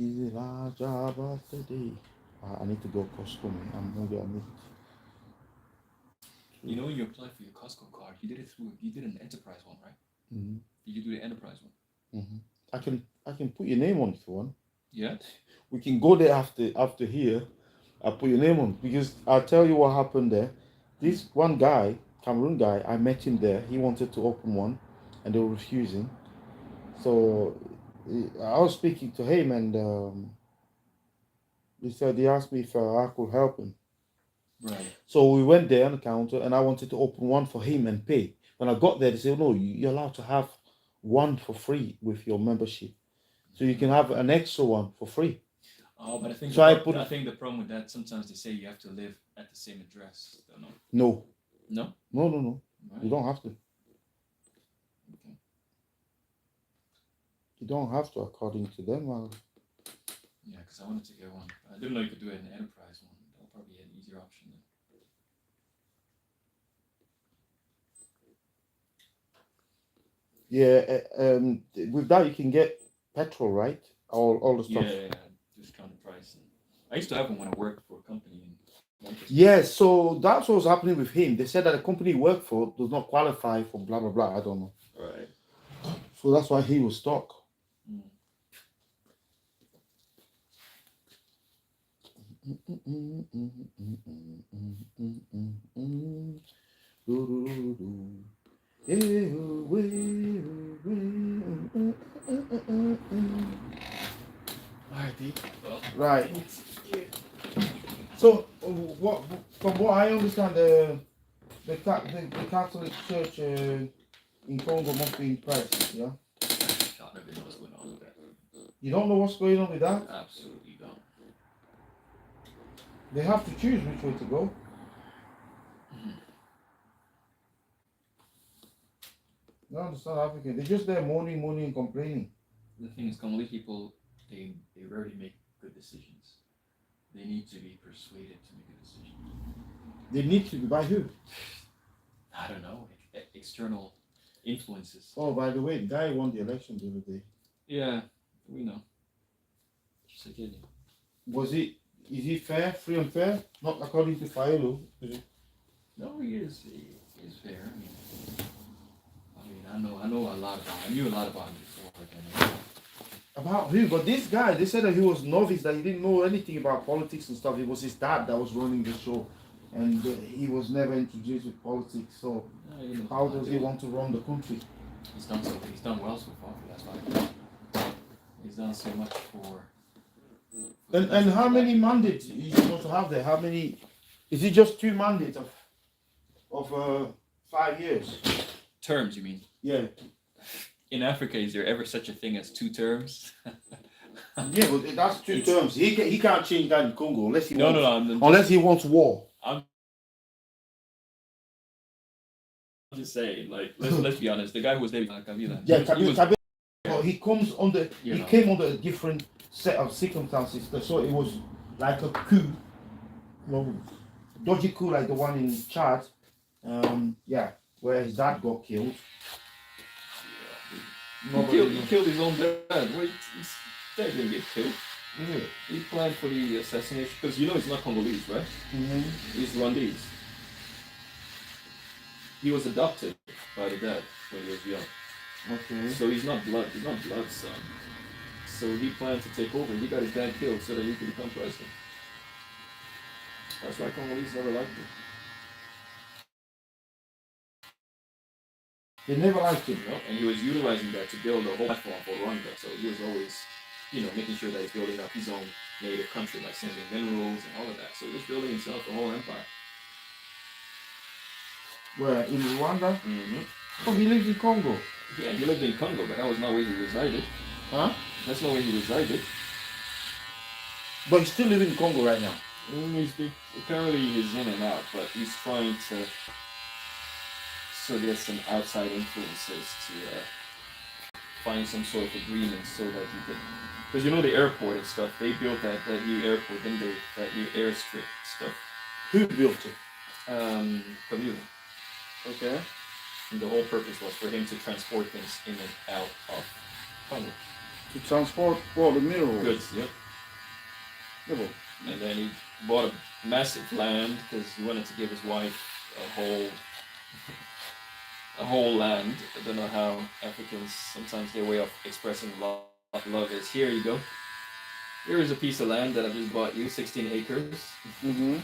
is the last job of the day. I need to go Costco, man. I'm hungry. I need You know, when you apply for your Costco card, you did an enterprise one, right? mm-hmm. Did you do the enterprise one? Mm-hmm. I can put your name on if you want. Yeah. We can go there after here. I'll put your name on because I'll tell you what happened there. This one guy, Cameroon guy, I met him there. He wanted to open one, and they were refusing. So I was speaking to him, and he asked me if I could help him. Right. So we went there on the counter, and I wanted to open one for him and pay. When I got there, they said, "No, you're allowed to have one for free with your membership, so you can have an extra one for free." Oh, but So I put I think the problem with that, sometimes they say you have to live at the same address. Don't know. no, No. no. Right. You don't have to. Okay. You don't have to, according to them. Yeah, because I wanted to get one. I didn't know you could do it in the enterprise one. That'll probably be an easier option then. Yeah, with that you can get petrol, right? All the stuff. Yeah, discounted price. And I used to have one when I worked for a company in Manchester. Yeah, so that's what's happening with him. They said that the company he worked for does not qualify for blah blah blah. I don't know. Right. So that's why he was stuck. Mm. Right. So, what from what I understand, the Catholic Church in Congo must be impressed. Yeah. God, I didn't know what's going on with that. You don't know what's going on with that? Absolutely don't. They have to choose which way to go. No, it's not African. They're just there moaning, and complaining. The thing is, Congolese people, they rarely make good decisions. They need to be persuaded to make a decision. They need to be by who? I don't know. External influences. Oh, by the way, the guy won the election the other day. Yeah, we know. Was it? Is he fair, free and fair? Not according to Faelo. No, he is. He is fair. I know a lot about. I knew a lot about him before. About who? But this guy, they said that he was novice, that he didn't know anything about politics and stuff. It was his dad that was running the show, and he was never introduced with politics. So how does he want to run the country? He's done well so far. That's why he's done so much for. And how many mandates are you supposed to have there? How many? Is it just 2 mandates of 5 years? Terms, you mean? Yeah. In Africa, is there ever such a thing as 2 terms? Yeah, but that's 2 terms. He can't change that in Congo unless he unless he wants war. I'm just saying, like, let's be honest. The guy who was there, Kabila. Yeah, Kabila. But he comes under. He came under a different set of circumstances. So it was like a coup, dodgy coup like the one in Chad. Yeah, where his dad got killed. He killed his own dad. Well, his dad didn't get killed. Yeah. He planned for the assassination because he's not Congolese, right? Mm-hmm. He's Rwandese. He was adopted by the dad when he was young. Okay. So he's not blood son. So he planned to take over. He got his dad killed so that he could become president. That's why Congolese never liked him. They never liked him. And he was utilizing that to build a whole platform for Rwanda. So he was always, making sure that he's building up his own native country by sending minerals and all of that. So he was building himself a whole empire. Where? In Rwanda? Mm-hmm. Oh, he lives in Congo. Yeah, he lived in Congo, but that was not where he resided. Huh? That's not where he resided. But he's still living in Congo right now. Apparently he's in and out, but he's trying to get some outside influences to find some sort of agreement so that he can. Because the airport and stuff, they built that new airport, didn't they? That new airstrip stuff. Who built it? Kabila. Okay. And the whole purpose was for him to transport things in and out of Congo. To transport what the minerals. goods. Yep. Yeah, but And then he bought a massive land because he wanted to give his wife a whole land. I don't know how Africans sometimes their way of expressing love is. Here you go. Here is a piece of land that I just bought you, 16 acres. mm-hmm. And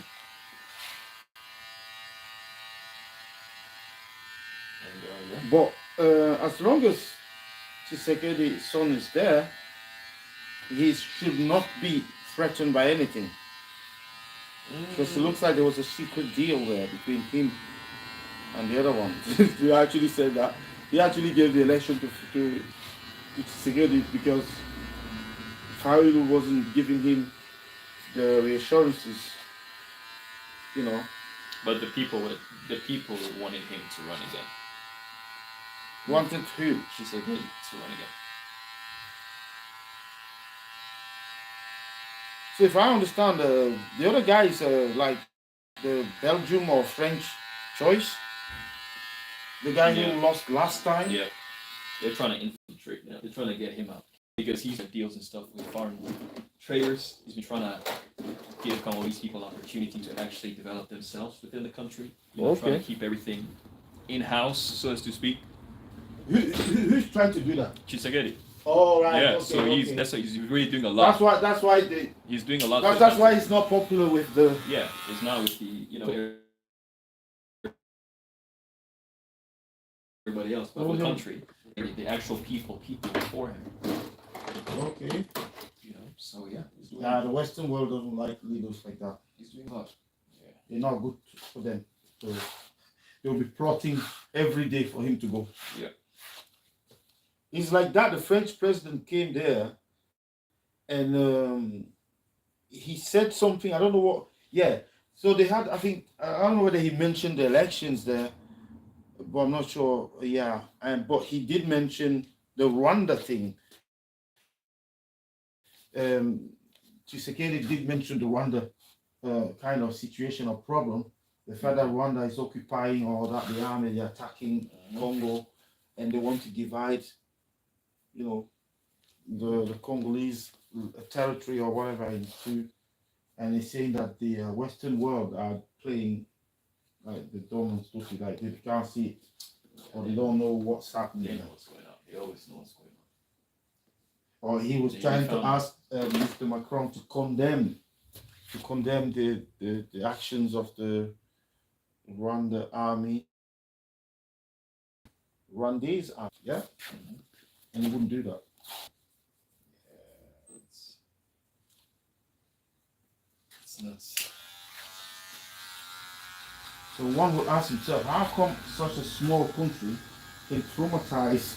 yeah. But as long as Tshisekedi's son is there, he should not be threatened by anything. Because it looks like there was a secret deal there between him and the other one. They actually said that he actually gave the election to Tshisekedi because Fayulu wasn't giving him the reassurances, you know. But the people wanted him to run again. Wanted who? Tshisekedi to run again. So if I understand, the other guy is like the Belgium or French choice. The guy who lost last time. Yeah. They're trying to infiltrate now. They're trying to get him out. Because he's had deals and stuff with foreign traders. He's been trying to give Congolese people opportunity to actually develop themselves within the country. Trying to keep everything in-house, so as to speak. Who's trying to do that? Tshisekedi. Oh right. Yeah, okay, so okay. he's really doing a lot. That's why they. He's doing a lot. That's why he's not popular with the. Yeah, he's not with the everybody else, but the country, the actual people for him. Okay. So yeah. Yeah, the Western world doesn't like leaders like that. He's doing a lot. Yeah. They're not good for them. So they'll be plotting every day for him to go. Yeah. It's like that. The French president came there, and he said something. I don't know what. Yeah. So they had. I think I don't know whether he mentioned the elections there, but I'm not sure. Yeah. But he did mention the Rwanda thing. Tshisekedi did mention the Rwanda kind of situation or problem. The fact that Rwanda is occupying all that, the army, they're attacking Congo, and they want to divide, the Congolese territory or whatever into, and he's saying that the Western world are playing like the dumb and stupid, like they can't see it or they don't know what's happening. They know what's going on. They always know what's going on. Or he was trying to ask Mr. Macron to condemn the actions of the Rwanda army, Rwandese army, yeah, and he wouldn't do that. Yeah, it's nuts. So one would ask himself, how come such a small country can traumatize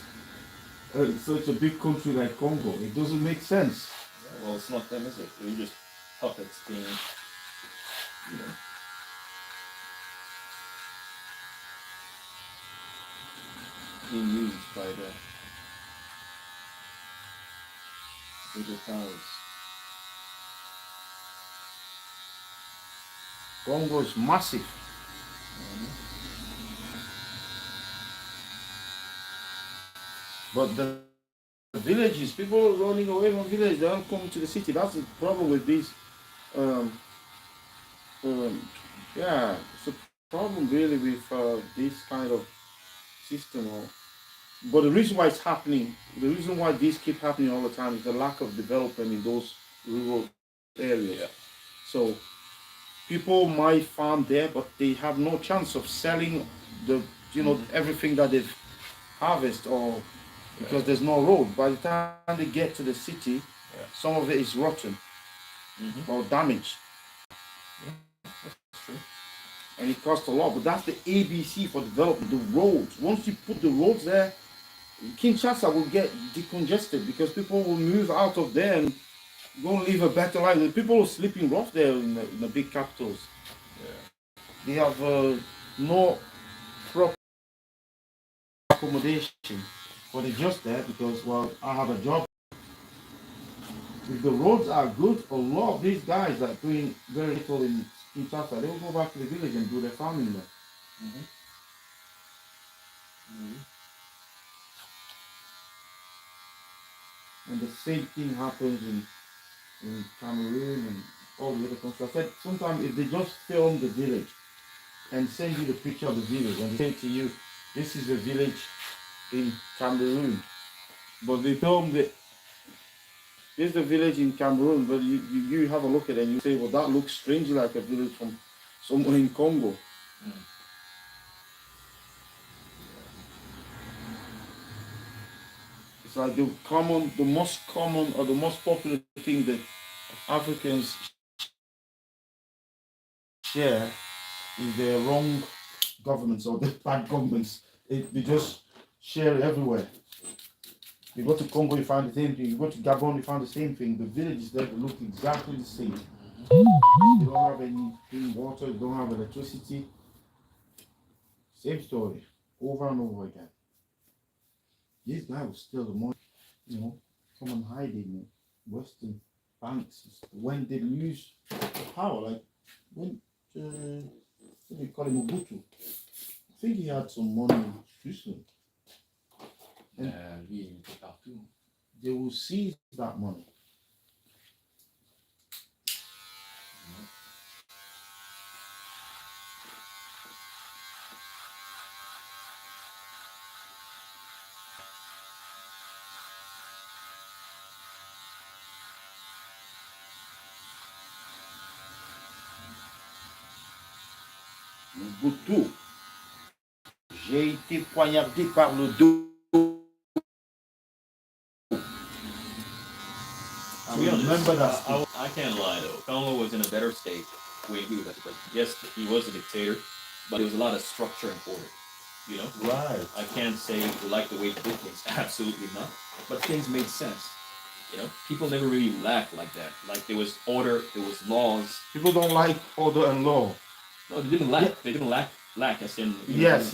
such a big country like Congo? It doesn't make sense. Yeah, well, it's not them, is it? They're just puppets being, being used by the bigger powers. Congo is massive. But the villages, people running away from villages, they don't come to the city. That's the problem with these. Yeah, it's a problem really with this kind of system. But the reason why it's happening, the reason why this keep happening all the time is the lack of development in those rural areas. Yeah. So people might farm there, but they have no chance of selling the, everything that they've harvest or because there's no road. By the time they get to the city, some of it is rotten or damaged. That's true. And it costs a lot, but that's the ABC for development, the roads. Once you put the roads there, Kinshasa will get decongested because people will move out of there and go and live a better life. The people are sleeping rough there in the big capitals. Yeah. They have no proper accommodation, but they're just there because, well, I have a job. If the roads are good, a lot of these guys are doing very little in Kinshasa. They will go back to the village and do their farming there. And the same thing happens in Cameroon and all the other countries. I said sometimes if they just film the village and send you the picture of the village and say to you, this is a village in Cameroon, but they filmed it. This is a village in Cameroon, but you have a look at it and you say, well, that looks strangely like a village from somewhere in Congo. It's like the most common or the most popular thing that Africans share is their wrong governments or the bad governments. They just share it everywhere. You go to Congo, you find the same thing. You go to Gabon, you find the same thing. The villages there look exactly the same. They don't have any clean water, they don't have electricity. Same story, over and over again. This guy was still the money, come and hide in Western banks when they lose power. Like when we call him Mobutu. I think he had some money in Switzerland. And they will seize that money. Mobutu, j'ai été poignardé par le dos. Remember that. I can't lie though. Congo was in a better state when he was at the president. Yes, he was a dictator, but there was a lot of structure and order. Right. I can't say we like the way he did things. Absolutely not. But things made sense. People never really lacked like that. Like there was order, there was laws. People don't like order and law. No, they didn't lack. Yeah. They didn't lack as in. Yes.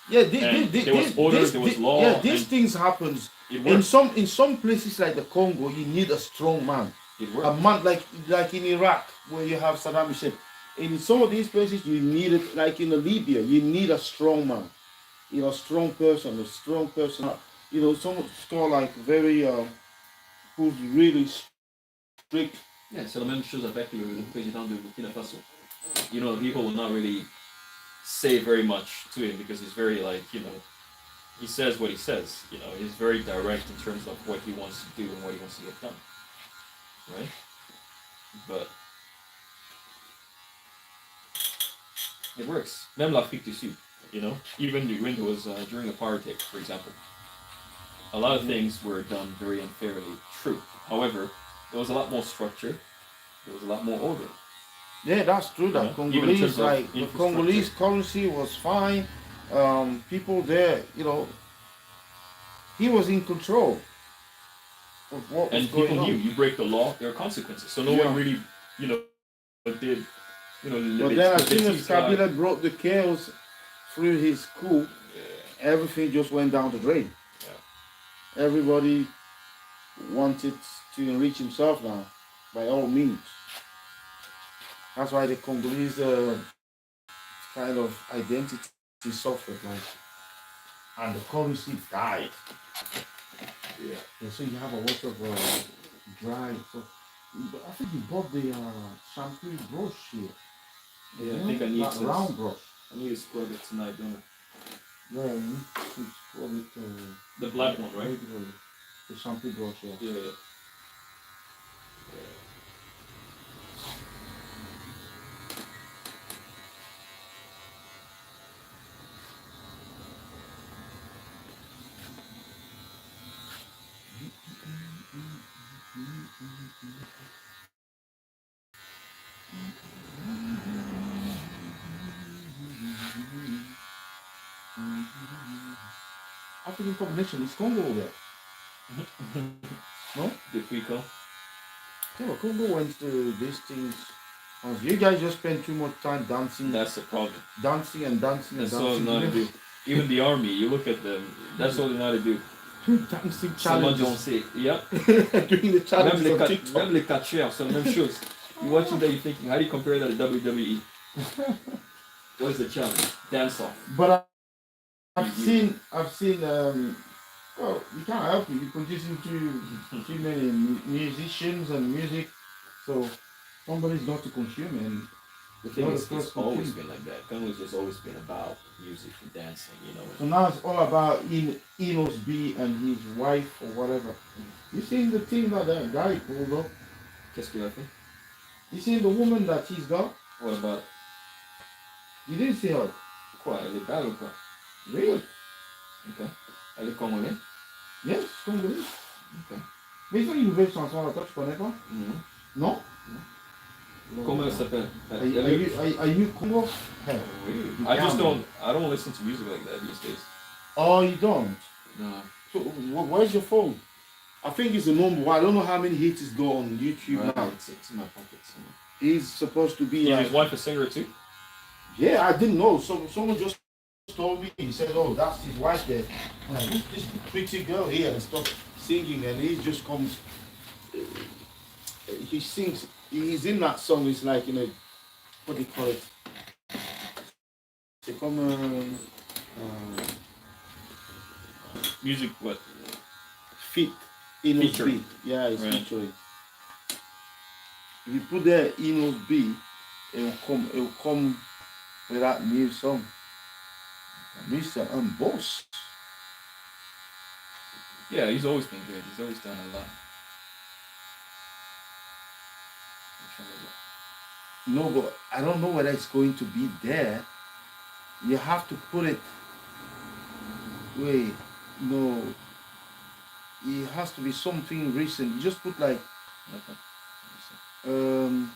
Yeah, there was order, there was law. Yeah, these things happens. In some places like the Congo, you need a strong man. A man like in Iraq, where you have Saddam Hussein. In some of these places, you need it. Like in Libya, you need a strong man. A strong person. Someone score like very who's really strict. Yeah, c'est la même chose avec le président de Burkina Faso. People will not really say very much to him because he's very he says what he says. He's very direct in terms of what he wants to do and what he wants to get done. Right? But it works. Même l'Afrique du Sud, even when it was during apartheid, for example. A lot of things were done very unfairly. True. However, there was a lot more structure. There was a lot more order. Yeah, that's true. That Congolese, the Congolese currency was fine. People there, he was in control of what was going on. And people knew you break the law, there are consequences. So no one really, did. But then as soon as Kabila brought the chaos through his coup, everything just went down the drain. Yeah. Everybody wanted to enrich himself now, by all means. That's why the Congolese kind of identity suffered, and the currency died. Yeah. So you have a lot of dry. So I think you bought the shampoo brush here. Yeah, I think I need that round brush. I need to scrub it tonight, don't I? Yeah, you need to scrub it. The black one, right? The shampoo brush, yeah. Yeah. African population is Congo there. No? The Africa. Yeah, Congo went to these things. You guys just spend too much time dancing. That's the problem. Dancing and dancing and dancing. That's all they know how to do. Even the army, you look at them, that's all they know how to do. Dancing challenges. Someone don't say, yep. Doing the challenges même on TikTok. Même les catcheurs, c'est la même chose. You're watching that, you're thinking, how do you compare that to WWE? What is the challenge? Dance off. But I've seen Well, you can't help it. You're producing too many musicians and music, so somebody's got to consume it. And The you're thing the is, it's first always consumer. been like that. Congo's just always been about music and dancing, you know. So now it's all about Enos B and his wife or whatever. You seen the thing that that guy pulled up? Qu'est-ce qu'il a fait? You seen the woman that he's got? What about You didn't see her. quoi? Elle est belle ou quoi? Really? Ok. Elle est congolaise? Yes, Congolese. Ok. Mais ils ont une nouvelle chanson là, toi tu connais pas? Mhm. Non? Comment elle s'appelle? Are you Congo? Hey, Oui. you I just can't I don't listen to music like that these days. Oh, you don't? No. So where's your phone? I think it's a number one. I don't know how many hits it's got on YouTube Right, now. it's in my pocket somewhere. He's supposed to be Is like, his wife a singer too? yeah, I didn't know. Someone just told me. He said, "Oh, that's his wife there." I'm like, who's this pretty girl here and stuff singing? And he just comes. He sings. He's in that song. It's like what do you call it? C'est comme Music what? feat. Enos Featuring. B. Yeah, it's Right. featuring. If you put there Enos B, it will come with that new song. Mr. Boss. Yeah, he's always been good. He's always done a lot. No, but I don't know whether it's going to be there. You have to put it. Wait, no. It has to be something recent. You just put like Okay. um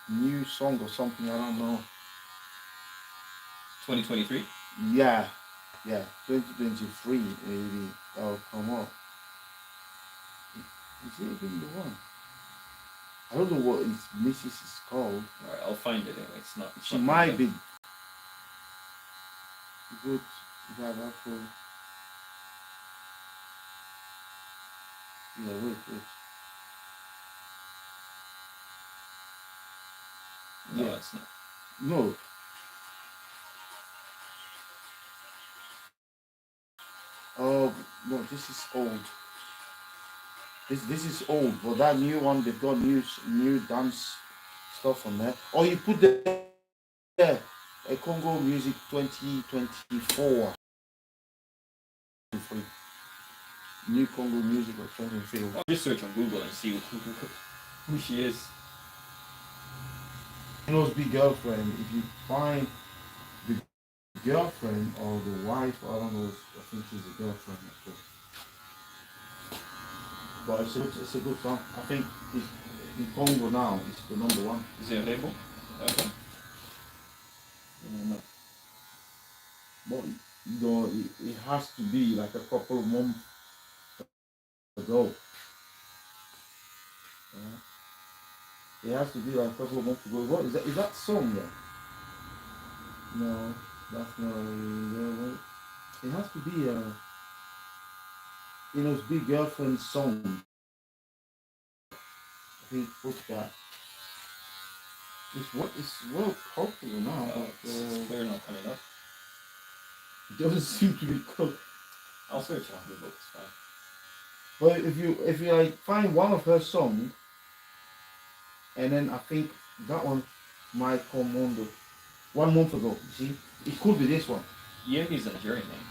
new song or something. I don't know. 2023? Yeah, 2023 maybe. Oh, come on. Is it even the one? I don't know what his missus is called. Alright, I'll find it anyway. It's not. She might be good. That apple. Yeah, wait. No, Yeah. it's not. No. Oh no, this is old. This is old, but that new one they've got new dance stuff on there. Or you put there a Congo Music 2024. New Congo Music of 2024. I'll just search on Google and see who she is. Enos B girlfriend. If you find the girlfriend or the wife, I don't know. I think she's a girlfriend. But it's a good song. I think in Congo now it's the number one. Is it a label? Okay. No. But it has to be like a couple of months ago. It has to be like a couple of months ago. What is that? Is that song there? No, that's not. It has to be Enos B girlfriend song. I think what's that? It's well popular now. But, It's clear not coming up. it doesn't seem to be cool. I'll search on Google. It's fine. But if you like find one of her songs, and then I think that one might come on the 1 month ago. You see, it could be this one. Yemi's a Nigerian name.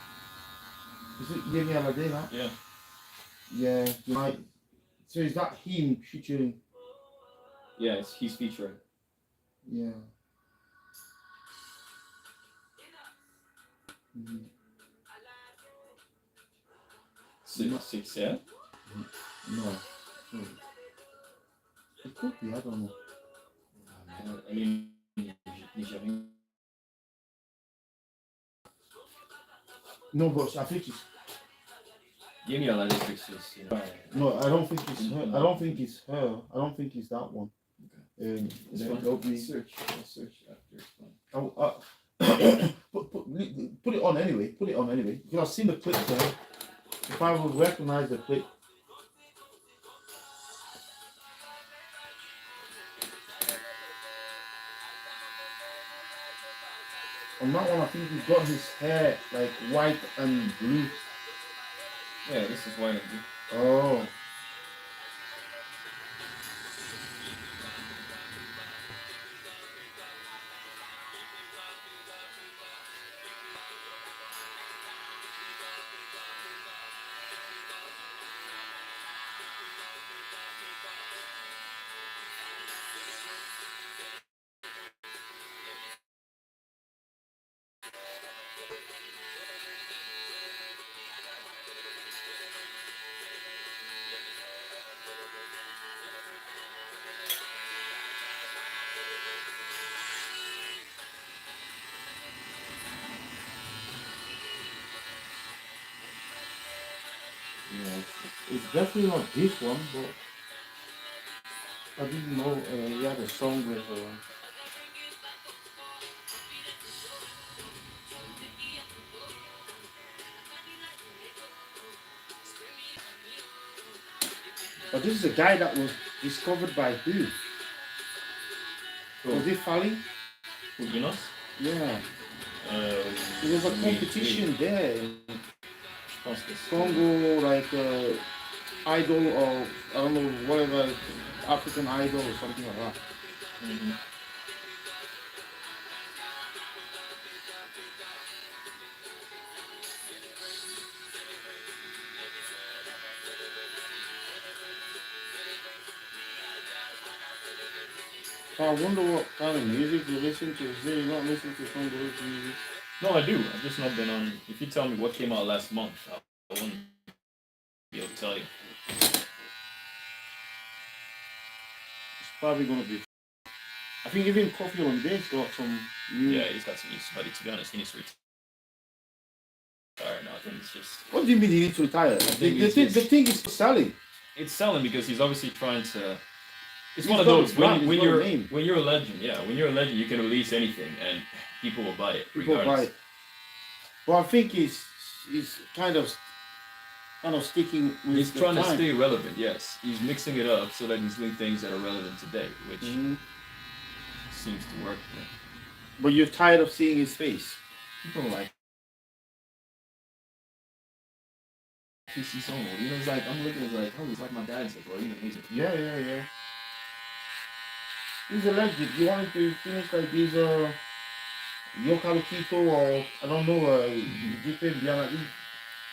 Is it Yemi Alade now? Yeah. Yeah, you might. So is that him featuring? Yeah, he's featuring. Yeah. Mm-hmm. Six, yeah? No. It could be. I don't know. I mean, Nigerian. No, but I think it's. Yemi Alade pictures. No, I don't think it's her. I don't think it's her. I don't think it's that one. It's fine. There'll be. I'll search after it's fine. Put it on anyway. Put it on anyway. Because I've seen the clip there. If I would recognize the clip. On that one, I think he's got his hair like white and blue. Yeah, this is white and blue. Oh. Yeah, it's definitely not this one, but I didn't know he had a song with. But this is a guy that was discovered by who? Cool. Was it Fali? Fuginos? Yeah. Uh, There was a we- competition there in Conscious. Congo, like Idol or I don't know, whatever, African Idol or something like that. Mm-hmm. So I wonder what kind of music you listen to. Is there you not listen to Congolese music? No, I do. I've just not been on. If you tell me what came out last month, I wouldn't be able to tell you. It's probably gonna be. I think even Kofi Olomidé's got some new. Yeah, he's got some use, but to be honest, he needs to retire now. I think it's just What do you mean he needs to retire? think The it's- thing is selling. it's selling because he's obviously trying to. It's He's one of got a those brand, he's when got a you're name. when you're a legend, yeah. When you're a legend, you can release anything and people will buy it. People buy regardless. it. But I think he's kind of sticking with He's the trying to time. stay relevant. Yes, he's mixing it up so that he's doing things that are relevant today, which Mhm. seems to work. Yeah. But you're tired of seeing his face. People like PC Solo. You know, it's like I'm looking at it like, oh, he's like my dad's like, well, he's amazing. Yeah. He's a legend. You wanted to finish like these Yoko Kito or I don't know Jipe Biana.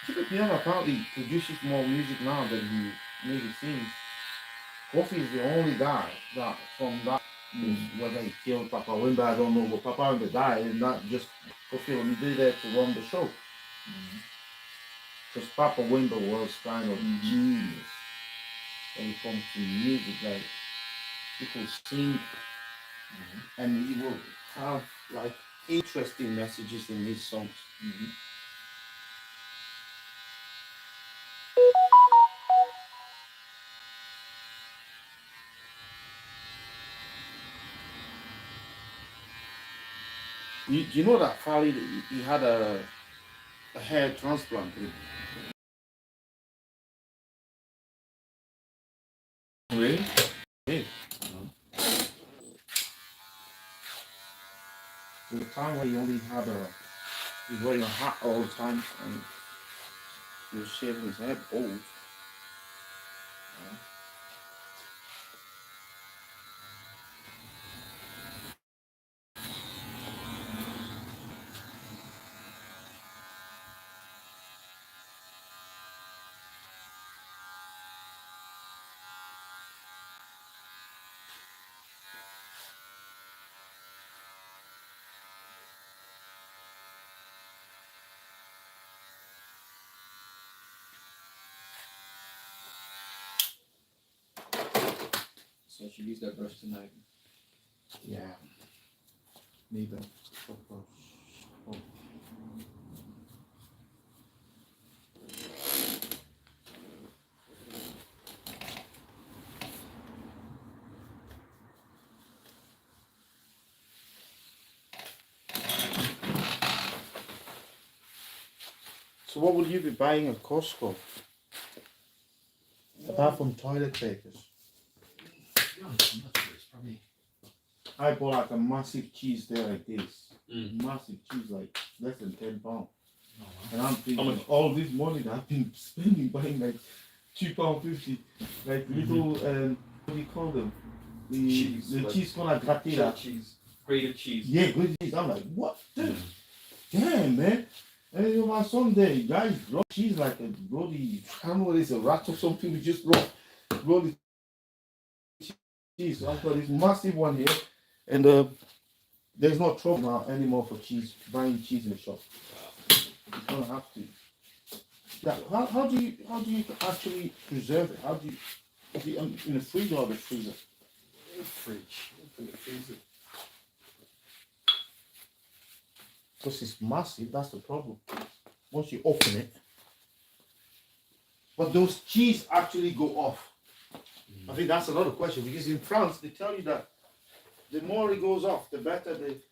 Jipe Biana apparently produces more music now than he maybe sings. Kofi is the only guy that from that whether he killed Papa Wemba, I don't know, but Papa Wemba died and not just Kofi Olomide there to run the show. Because Papa Wemba was kind of genius when it comes to music, like people sing and he will have like interesting messages in his songs. You know that Fali he had a hair transplant. Really? Hey. There was a time where he only had he was wearing a hat all the time and he was shaving his head bald. So I should use that brush tonight. Yeah. Maybe. Oh. So what would you be buying at Costco? Apart from toilet papers. I'm not sure. It's probably. I bought like a massive cheese there like this. Massive cheese, like less than £10. Oh, wow. And I'm thinking, much? all this money that I've been spending buying like £2.50, like little what do you call them? Cheese, The like cheese corner Cheddar gratera. cheese, grated cheese. Yeah, good cheese. I'm like, what? Dude, damn, man. And you know, my son there, guys, raw cheese like a bloody, I don't know what it is, a rat or something. We just roll the cheese. So I've got this massive one here, and there's no trouble now anymore for cheese, buying cheese in the shop. You don't have to. Yeah, how do you actually preserve it? How do you, is it in the freezer or the freezer? Fridge. Open the freezer. Because it's massive, that's the problem. Once you open it, but those cheese actually go off. I think that's another question, because in France they tell you that the more it goes off, the better it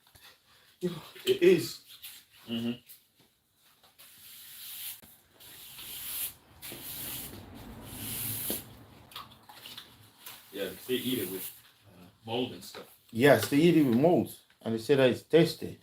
is. Mm-hmm. Yeah, because they eat it with mold and stuff. Yes, they eat it with molds, and they say that it's tasty.